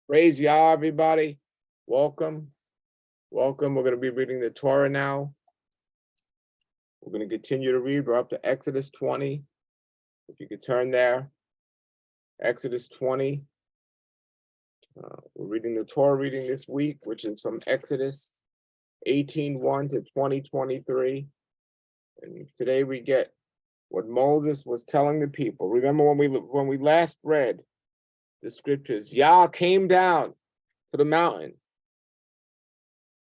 Praise Yah, everybody. Welcome. Welcome. We're going to be reading the Torah now. We're going to continue to read. We're up to Exodus 20. If you could turn there. Exodus 20. We're reading the Torah reading this week, which is from Exodus 18:1 to 20:23. And today we get what Moses was telling the people. Remember when we last read the scriptures, Yah came down to the mountain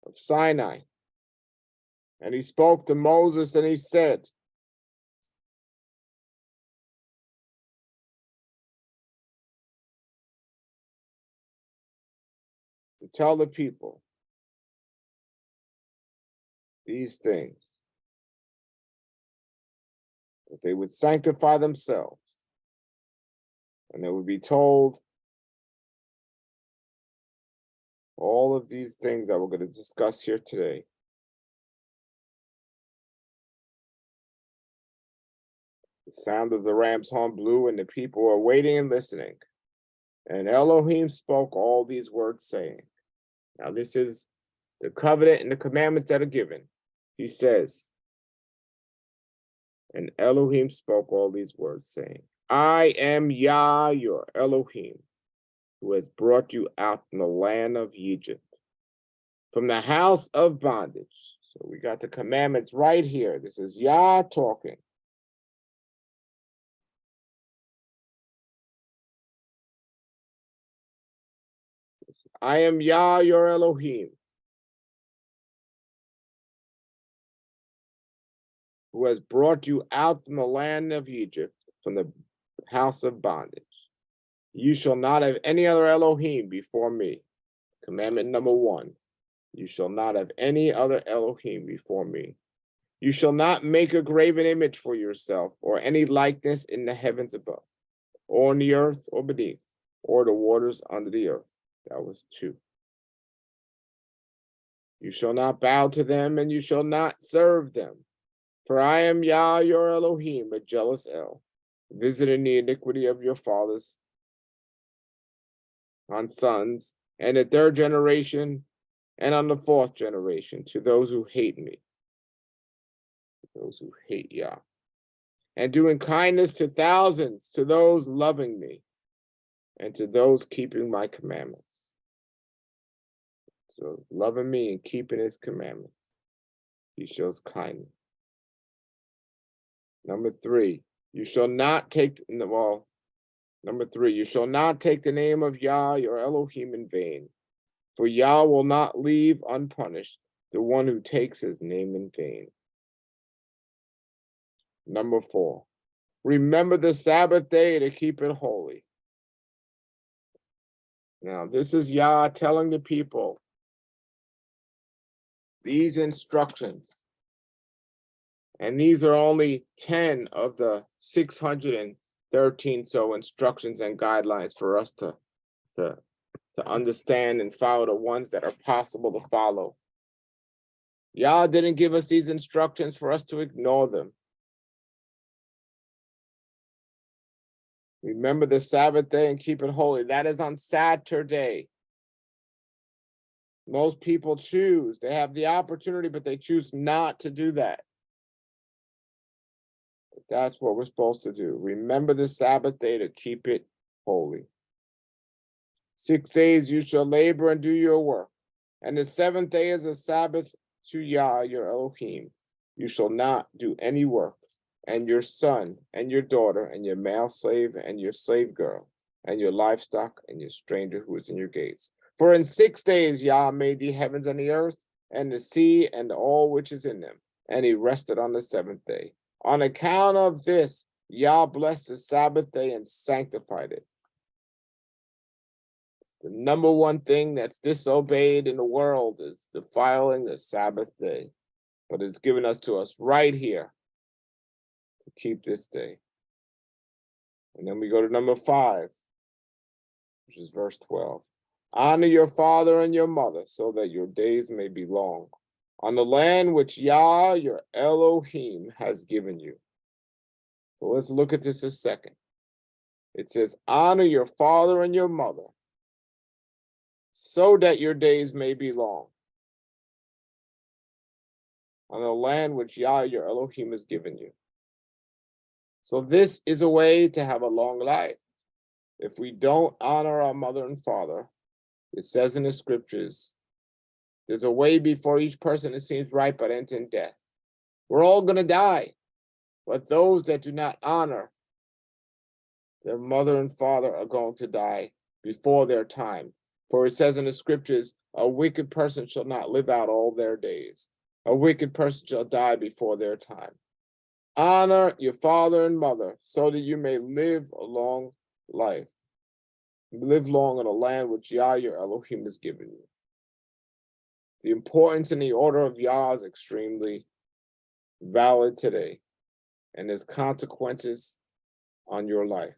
of Sinai, and he spoke to Moses, and he said, to tell the people these things, that they would sanctify themselves, and they would be told all of these things that we're going to discuss here today. The sound of the ram's horn blew, and the people were waiting and listening. And Elohim spoke all these words, saying, now this is the covenant and the commandments that are given. He says, and Elohim spoke all these words, saying, I am Yah, your Elohim, who has brought you out from the land of Egypt, from the house of bondage. So we got the commandments right here. This is Yah talking. I am Yah, your Elohim, who has brought you out from the land of Egypt, from the house of bondage. You shall not have any other Elohim before me. Commandment number 1. You shall not have any other Elohim before me. You shall not make a graven image for yourself, or any likeness in the heavens above, or on the earth or beneath, or the waters under the earth. That was 2. You shall not bow to them, and you shall not serve them. For I am Yah, your Elohim, a jealous El, visiting the iniquity of your fathers on sons, and the 3rd generation, and on the 4th generation, to those who hate me, those who hate Yah, and doing kindness to thousands, to those loving me, and to those keeping my commandments. So loving me and keeping his commandments, he shows kindness. Number 3, you shall not take, number 3, you shall not take the name of Yah, your Elohim, in vain, for Yah will not leave unpunished the one who takes his name in vain. Number 4, remember the Sabbath day to keep it holy. Now, this is Yah telling the people these instructions. And these are only 10 of the 613 so instructions and guidelines for us to understand and follow, the ones that are possible to follow. Yah didn't give us these instructions for us to ignore them. Remember the Sabbath day and keep it holy. That is on Saturday. Most people choose. They have the opportunity, but they choose not to do that. That's what we're supposed to do. Remember the Sabbath day to keep it holy. 6 days you shall labor and do your work, and the 7th day is a Sabbath to Yah, your Elohim. You shall not do any work, and your son and your daughter and your male slave and your slave girl and your livestock and your stranger who is in your gates. For in 6 days Yah made the heavens and the earth and the sea and all which is in them, and he rested on the 7th day. On account of this, Yah blessed the Sabbath day and sanctified it. It's the number one thing that's disobeyed in the world is defiling the Sabbath day. But it's given us to us right here to keep this day. And then we go to number 5, which is verse 12. Honor your father and your mother, so that your days may be long, on the land which Yah, your Elohim, has given you. So let's look at this a second. It says, honor your father and your mother, so that your days may be long on the land which Yah your Elohim has given you. So this is a way to have a long life. If we don't honor our mother and father, it says in the scriptures, there's a way before each person that seems right, but ends in death. We're all going to die, but those that do not honor their mother and father are going to die before their time. For it says in the scriptures, a wicked person shall not live out all their days. A wicked person shall die before their time. Honor your father and mother so that you may live a long life. Live long in a land which Yah your Elohim has given you. The importance and the order of Yah is extremely valid today, and there's consequences on your life.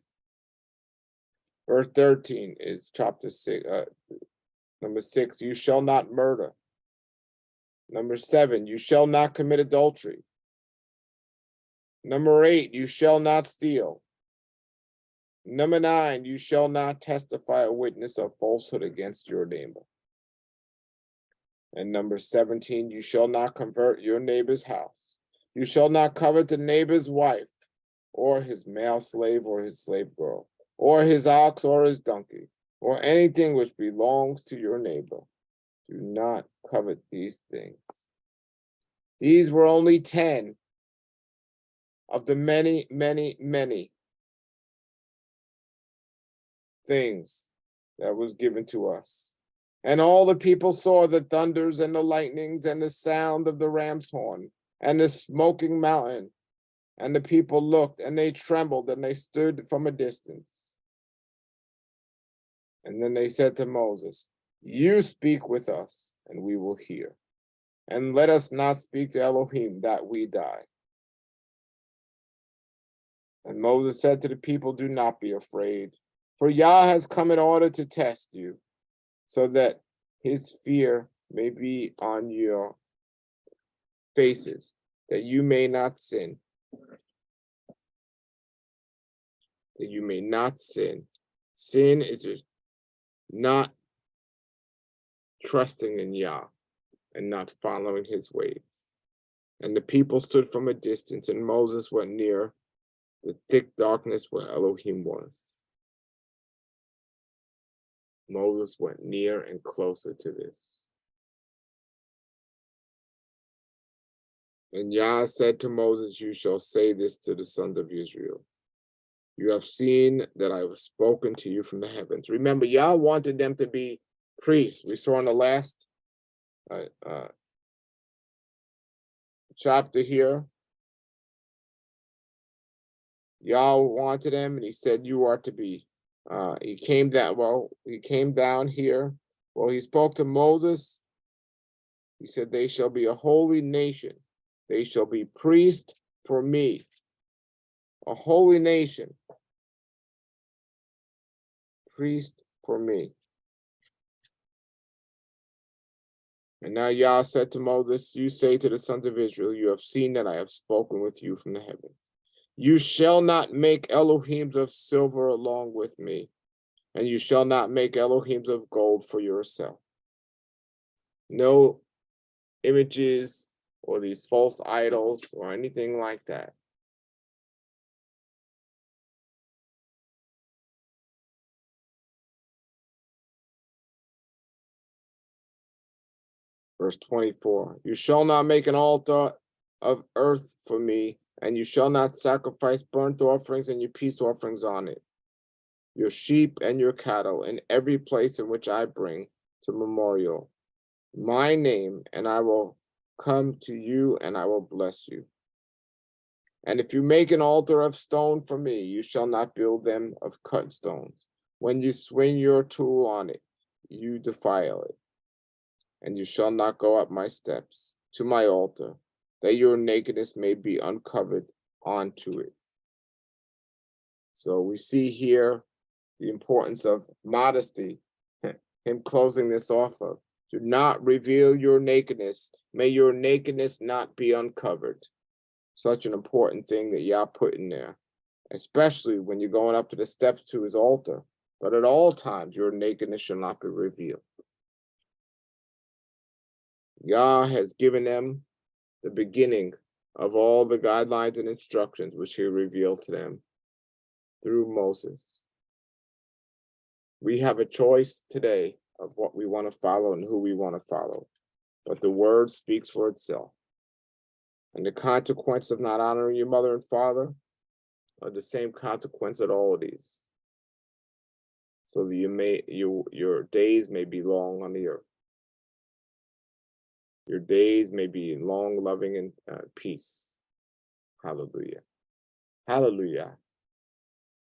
Verse 13 is chapter 6, number 6, you shall not murder. Number 7, you shall not commit adultery. Number 8, you shall not steal. Number 9, you shall not testify or witness of falsehood against your neighbor. And number 17, you shall not convert your neighbor's house. You shall not covet the neighbor's wife, or his male slave, or his slave girl, or his ox, or his donkey, or anything which belongs to your neighbor. Do not covet these things. These were only 10 of the many, many, many things that was given to us. And all the people saw the thunders and the lightnings and the sound of the ram's horn and the smoking mountain. And the people looked and they trembled and they stood from a distance. And then they said to Moses, you speak with us and we will hear. And let us not speak to Elohim that we die. And Moses said to the people, do not be afraid, for Yah has come in order to test you, so that his fear may be on your faces, that you may not sin. That you may not sin. Sin is just not trusting in Yah and not following his ways. And the people stood from a distance, and Moses went near the thick darkness where Elohim was. Moses went near and closer to this. And Yah said to Moses, you shall say this to the sons of Israel. You have seen that I have spoken to you from the heavens. Remember, Yah wanted them to be priests. We saw in the last chapter here, Yah wanted them, and he said, you are to be. He came down here. Well, he spoke to Moses. He said, they shall be a holy nation. They shall be priests for me. A holy nation. Priest for me. And now Yah said to Moses, you say to the sons of Israel, you have seen that I have spoken with you from the heavens. You shall not make Elohims of silver along with me, and you shall not make Elohims of gold for yourself. No images or these false idols or anything like that. Verse 24, you shall not make an altar of earth for me, and you shall not sacrifice burnt offerings and your peace offerings on it, your sheep and your cattle in every place in which I bring to memorial my name, and I will come to you and I will bless you. And if you make an altar of stone for me, you shall not build them of cut stones. When you swing your tool on it, you defile it. And you shall not go up my steps to my altar, that your nakedness may be uncovered onto it. So we see here the importance of modesty, him closing this off of. Do not reveal your nakedness. May your nakedness not be uncovered. Such an important thing that Yah put in there, especially when you're going up to the steps to his altar. But at all times, your nakedness shall not be revealed. Yah has given them the beginning of all the guidelines and instructions which he revealed to them through Moses. We have a choice today of what we want to follow and who we want to follow, but the word speaks for itself. And the consequence of not honoring your mother and father are the same consequence of all of these. So that your days may be long on the earth. Your days may be long, loving, and peace. Hallelujah. Hallelujah.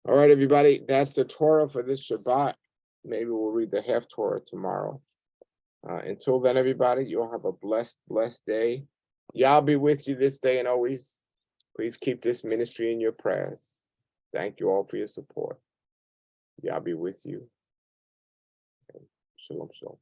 All right, everybody, that's the Torah for this Shabbat. Maybe we'll read the half Torah tomorrow. Until then, everybody, you'll have a blessed, blessed day. Yah be with you this day and always. Please keep this ministry in your prayers. Thank you all for your support. Yah be with you. Shalom, shalom.